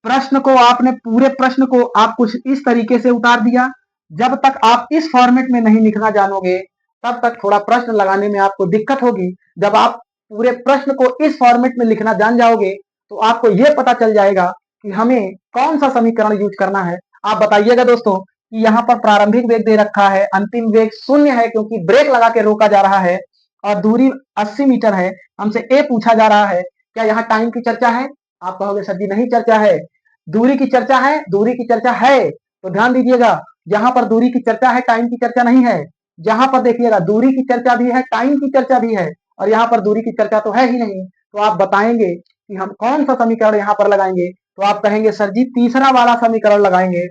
प्रश्न को आपने पूरे प्रश्न को आप कुछ इस तरीके से उतार दिया। जब तक आप इस फॉर्मेट में नहीं लिखना जानोगे तब तक थोड़ा प्रश्न लगाने में आपको दिक्कत होगी। जब आप पूरे प्रश्न को इस फॉर्मेट में लिखना जान जाओगे तो आपको यह पता चल जाएगा कि हमें कौन सा समीकरण यूज करना है। आप बताइएगा दोस्तों कि यहाँ पर प्रारंभिक वेग दे रखा है, अंतिम वेग शून्य है क्योंकि ब्रेक लगा के रोका जा रहा है, और दूरी 80 मीटर है। हमसे ए पूछा जा रहा है, क्या यहाँ टाइम की चर्चा है, आप कहोगे सर जी नहीं चर्चा है। दूरी की चर्चा है, दूरी की चर्चा है, तो ध्यान दीजिएगा यहाँ पर दूरी की चर्चा है, टाइम की चर्चा नहीं है। जहां पर देखिएगा दूरी की चर्चा भी है, टाइम की चर्चा भी है, और यहाँ पर दूरी की चर्चा तो है ही नहीं। तो आप बताएंगे कि हम कौन सा समीकरण यहाँ पर लगाएंगे, तो आप कहेंगे सर जी तीसरा वाला समीकरण लगाएंगे।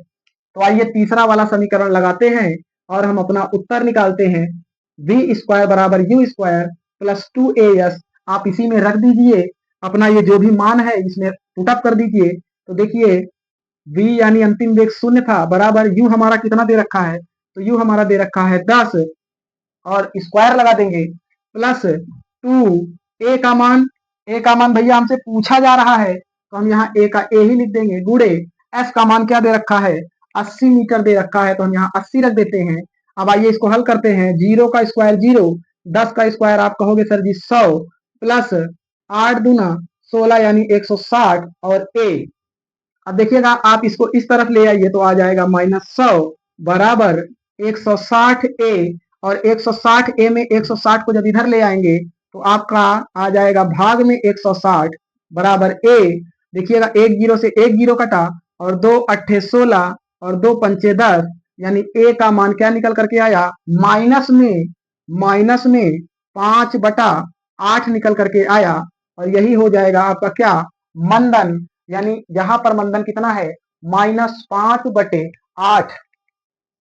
तो आइए तीसरा वाला समीकरण लगाते हैं और हम अपना उत्तर निकालते हैं। वी स्क्वायर बराबर यू स्क्वायर प्लस 2as। आप इसी में रख दीजिए अपना ये जो भी मान है, इसमें पुटअप कर दीजिए। तो देखिए v यानी अंतिम वेग शून्य था, बराबर u हमारा कितना दे रखा है, तो u हमारा दे रखा है 10, और स्क्वायर लगा देंगे प्लस 2 ए का मान भैया हमसे पूछा जा रहा है तो हम यहाँ ए का ए ही लिख देंगे, गुड़े एस का मान क्या दे रखा है, 80 मीटर दे रखा है, तो हम यहाँ 80 रख देते हैं। अब आइए इसको हल करते हैं। 0 का स्क्वायर 0, 10 का स्क्वायर आप कहोगे सर जी 100, प्लस 8 दूना 16 यानी 160, और ए। अब देखिएगा आप इसको इस तरफ ले आइए तो आ जाएगा -100 बराबर 160 ए, और 160 ए में 160 को जब इधर ले आएंगे तो आपका आ जाएगा भाग में 160 बराबर ए। देखिएगा एक जीरो से एक जीरो कटा, और 2 अट्ठे 16 और 2 पंचे 10, यानी ए का मान क्या निकल करके आया, माइनस में 5/8 निकल करके आया। और यही हो जाएगा आपका क्या, मंदन। यानी यहां पर मंदन कितना है, -5/8।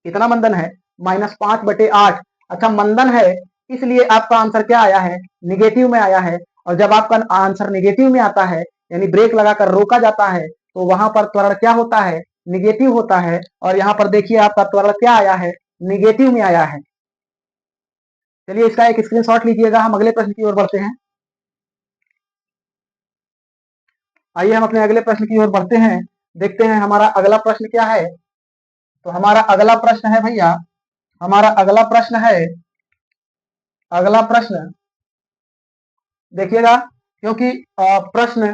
कितना मंदन है, -5/8। अच्छा मंदन है, इसलिए आपका आंसर क्या आया है, निगेटिव में आया है। और जब आपका आंसर निगेटिव में आता है यानी ब्रेक लगाकर रोका जाता है तो वहां पर त्वरण क्या होता है, निगेटिव होता है। और यहाँ पर देखिए आपका त्वरण क्या आया है, निगेटिव में आया है। चलिए इसका एक स्क्रीनशॉट लीजिएगा, हम अगले प्रश्न की ओर बढ़ते हैं। आइए हम अपने अगले प्रश्न की ओर बढ़ते हैं, देखते हैं हमारा अगला प्रश्न क्या है। तो हमारा अगला प्रश्न है भैया, हमारा अगला प्रश्न है, अगला प्रश्न देखिएगा, क्योंकि प्रश्न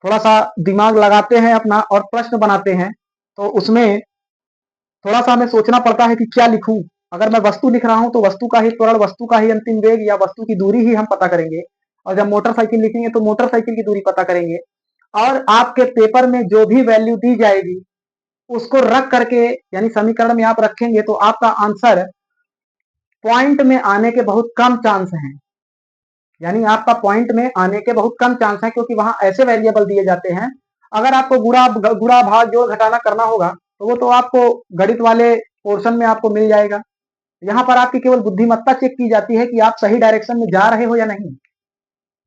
थोड़ा सा दिमाग लगाते हैं अपना और प्रश्न बनाते हैं, तो उसमें थोड़ा सा हमें सोचना पड़ता है कि क्या लिखूं। अगर मैं वस्तु लिख रहा हूं तो वस्तु का ही त्वरण, वस्तु का ही अंतिम वेग या वस्तु की दूरी ही हम पता करेंगे, और जब मोटरसाइकिल लिखेंगे तो मोटरसाइकिल की दूरी पता करेंगे। और आपके पेपर में जो भी वैल्यू दी जाएगी उसको रख करके, यानी समीकरण में आप रखेंगे तो आपका आंसर पॉइंट में आने के बहुत कम चांस हैं, यानी आपका पॉइंट में आने के बहुत कम चांस हैं, क्योंकि वहां ऐसे वेरिएबल दिए जाते हैं। अगर आपको गुणा भाग जोड़ घटाना करना होगा तो वो तो आपको गणित वाले पोर्शन में आपको मिल जाएगा। यहाँ पर आपकी केवल बुद्धिमत्ता चेक की जाती है कि आप सही डायरेक्शन में जा रहे हो या नहीं।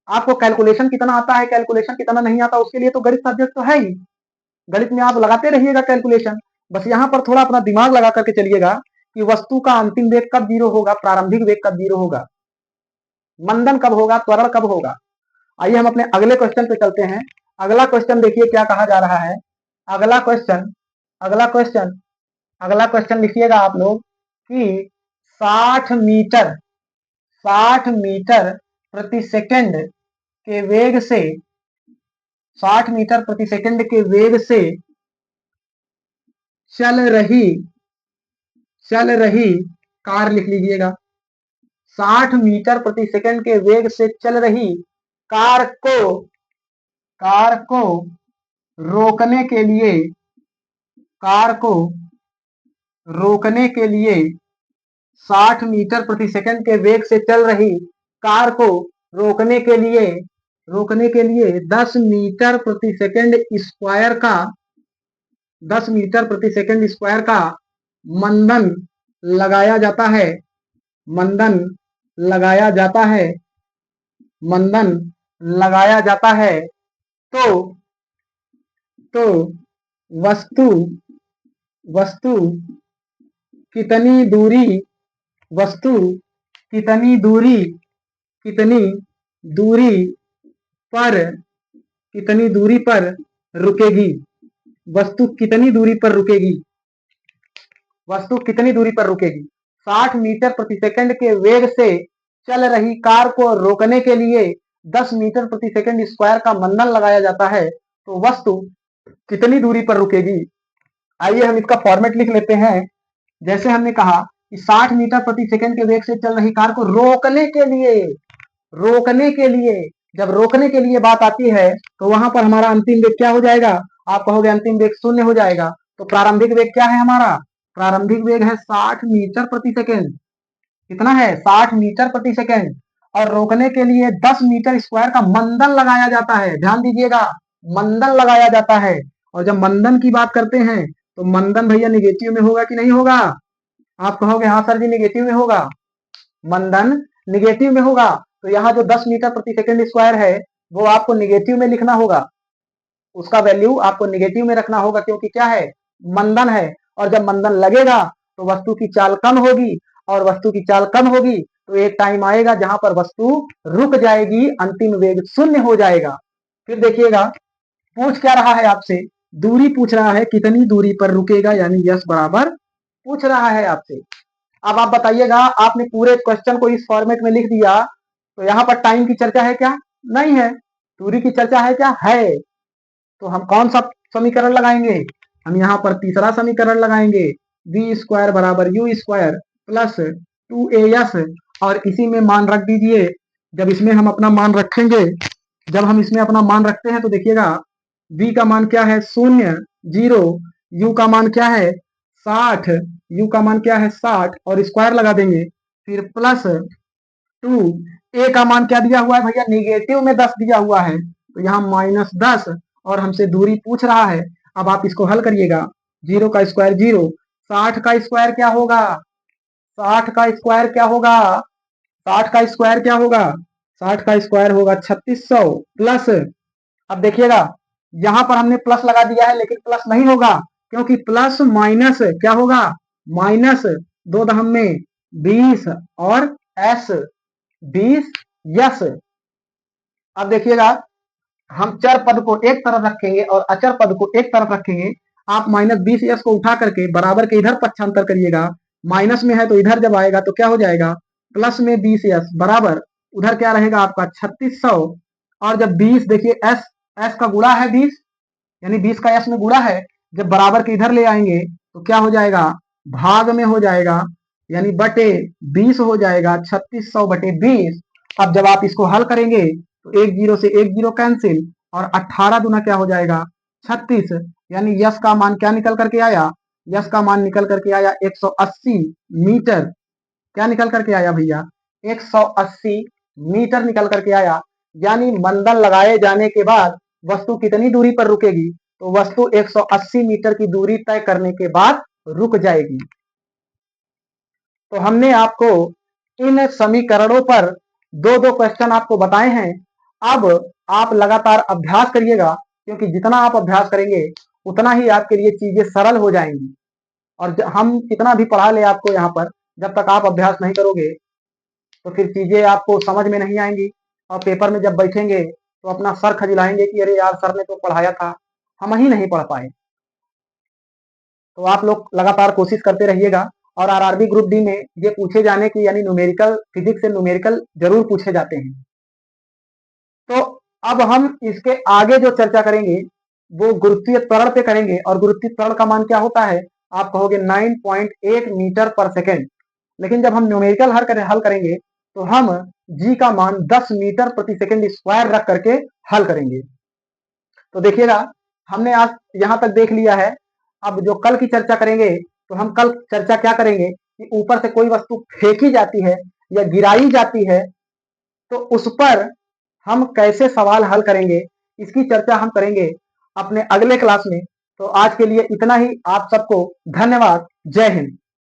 आपको कैलकुलेशन कितना आता है, कैलकुलेशन कितना नहीं आता, उसके लिए तो गणित सब्जेक्ट तो है ही, गणित में आप लगाते रहिएगा कैलकुलेशन। बस यहाँ पर थोड़ा अपना दिमाग लगा करके चलिएगा कि वस्तु का अंतिम वेग कब जीरो होगा, प्रारंभिक वेग कब जीरो होगा, मंदन कब होगा, त्वरण कब होगा। आइए हम अपने अगले क्वेश्चन पे चलते हैं। अगला क्वेश्चन देखिए क्या कहा जा रहा है। अगला क्वेश्चन, अगला क्वेश्चन, अगला क्वेश्चन लिखिएगा आप लोग कि 60 मीटर, 60 मीटर प्रति सेकंड के वेग से, 60 मीटर प्रति सेकंड के वेग से चल रही, चल रही कार लिख लीजिएगा। 60 मीटर प्रति सेकंड के वेग से चल रही कार को, कार को रोकने के लिए, कार को रोकने के लिए 60 मीटर प्रति सेकंड के वेग से चल रही कार को रोकने के लिए, रोकने के लिए 10 मीटर प्रति सेकंड स्क्वायर का, 10 मीटर प्रति सेकंड स्क्वायर का मंदन लगाया जाता है, मंदन लगाया जाता है, मंदन लगाया जाता है। तो तो वस्तु, वस्तु कितनी दूरी, वस्तु कितनी दूरी, कितनी दूरी पर, कितनी दूरी पर रुकेगी, वस्तु कितनी दूरी पर रुकेगी, वस्तु कितनी दूरी पर रुकेगी। 60 मीटर प्रति सेकंड के वेग से चल रही कार को रोकने के लिए 10 मीटर प्रति सेकंड स्क्वायर का मंदन लगाया जाता है, तो वस्तु कितनी दूरी पर रुकेगी। आइए हम इसका फॉर्मेट लिख लेते हैं। जैसे हमने कहा कि 60 मीटर प्रति सेकंड के वेग से चल रही कार को रोकने के लिए, रोकने के लिए, जब रोकने के लिए बात आती है तो वहां पर हमारा अंतिम वेग क्या हो जाएगा, आप कहोगे अंतिम वेग 0 हो जाएगा। तो प्रारंभिक वेग क्या है हमारा, प्रारंभिक वेग है 60 मीटर प्रति सेकंड। कितना है, 60 मीटर प्रति सेकंड। और रोकने के लिए 10 मीटर स्क्वायर का मंदन लगाया जाता है, ध्यान दीजिएगा, मंदन लगाया जाता है। और जब मंदन की बात करते हैं तो मंदन भैया निगेटिव में होगा कि नहीं होगा, आप कहोगे हाँ सर जी निगेटिव में होगा, मंदन निगेटिव में होगा। तो यहाँ जो 10 मीटर प्रति सेकंड स्क्वायर है वो आपको निगेटिव में लिखना होगा, उसका वैल्यू आपको निगेटिव में रखना होगा, क्योंकि क्या है, मंदन है। और जब मंदन लगेगा तो वस्तु की चाल कम होगी, और वस्तु की चाल कम होगी तो एक टाइम आएगा जहां पर वस्तु रुक जाएगी, अंतिम वेग 0 हो जाएगा। फिर देखिएगा पूछ क्या रहा है आपसे, दूरी पूछ रहा है, कितनी दूरी पर रुकेगा, यानी यस बराबर पूछ रहा है आपसे। अब आप बताइएगा, आपने पूरे क्वेश्चन को इस फॉर्मेट में लिख दिया तो यहाँ पर टाइम की चर्चा है क्या, नहीं है। दूरी की चर्चा है क्या, है। तो हम कौन सा समीकरण लगाएंगे, हम यहाँ पर तीसरा समीकरण लगाएंगे, बी स्क्वायर बराबर यू स्क्वायर प्लस 2as, और इसी में मान रख दीजिए। जब इसमें हम अपना मान रखेंगे, जब हम इसमें अपना मान रखते हैं तो देखिएगा v का मान क्या है 0 0, u का मान क्या है 60, u का मान क्या है 60, और स्क्वायर लगा देंगे, फिर प्लस 2, a का मान क्या दिया हुआ है भैया, निगेटिव में 10 दिया हुआ है, तो यहाँ -10, और हमसे दूरी पूछ रहा है। अब आप इसको हल करिएगा, 0 का स्क्वायर 0, 60 का स्क्वायर क्या होगा, 60 का स्क्वायर क्या होगा, 60 का स्क्वायर क्या होगा, 60 का स्क्वायर होगा 3600 प्लस, अब देखिएगा यहां पर हमने प्लस लगा दिया है लेकिन प्लस नहीं होगा, क्योंकि प्लस माइनस क्या होगा, माइनस 2 दहम में 20 और s 20 यस। अब देखिएगा हम चर पद को एक तरफ रखेंगे और अचर पद को एक तरफ रखेंगे। आप -20s को उठा करके बराबर के इधर पक्षांतर करिएगा, माइनस में है तो इधर जब आएगा तो क्या हो जाएगा, प्लस में 20s बराबर उधर क्या रहेगा आपका 3600। और जब 20 देखिए एस का गुणा है 20, यानी 20 का एस में गुणा है, जब बराबर के इधर ले आएंगे तो क्या हो जाएगा, भाग में हो जाएगा, यानी बटे 20 हो जाएगा, 3600 बटे 20। अब जब आप इसको हल करेंगे तो एक जीरो से एक जीरो कैंसिल, और 18 दुना क्या हो जाएगा 36, यानी यश का मान क्या निकल करके आया, यश का मान निकल करके आया 180 मीटर। क्या निकल करके आया भैया, 180 मीटर निकल करके आया। यानी मंदन लगाए जाने के बाद वस्तु कितनी दूरी पर रुकेगी, तो वस्तु 180 मीटर की दूरी तय करने के बाद रुक जाएगी। तो हमने आपको इन समीकरणों पर दो दो क्वेश्चन आपको बताए हैं। अब आप लगातार अभ्यास करिएगा, क्योंकि जितना आप अभ्यास करेंगे उतना ही आपके लिए चीजें सरल हो जाएंगी। और हम कितना भी पढ़ा ले आपको यहाँ पर, जब तक आप अभ्यास नहीं करोगे तो फिर चीजें आपको समझ में नहीं आएंगी, और पेपर में जब बैठेंगे तो अपना सर खजिलाएंगे कि अरे यार सर ने तो पढ़ाया था, हम ही नहीं पढ़ पाए। तो आप लोग लगातार कोशिश करते रहिएगा। और आरआरबी ग्रुप डी में ये पूछे जाने की, यानी न्यूमेरिकल, फिजिक्स से न्यूमेरिकल जरूर पूछे जाते हैं। तो अब हम इसके आगे जो चर्चा करेंगे वो गुरुत्वीय त्वरण पे करेंगे। और गुरुत्वीय त्वरण का मान क्या होता है, आप कहोगे 9.8 मीटर पर सेकेंड। लेकिन जब हम न्यूमेरिकल हल करेंगे तो हम जी का मान 10 मीटर प्रति सेकेंड स्क्वायर रख करके हल करेंगे। तो देखिएगा, हमने आज यहां तक देख लिया है। अब जो कल की चर्चा करेंगे, तो हम कल चर्चा क्या करेंगे कि ऊपर से कोई वस्तु फेंकी जाती है या गिराई जाती है तो उस पर हम कैसे सवाल हल करेंगे, इसकी चर्चा हम करेंगे अपने अगले क्लास में। तो आज के लिए इतना ही। आप सबको धन्यवाद। जय हिंद।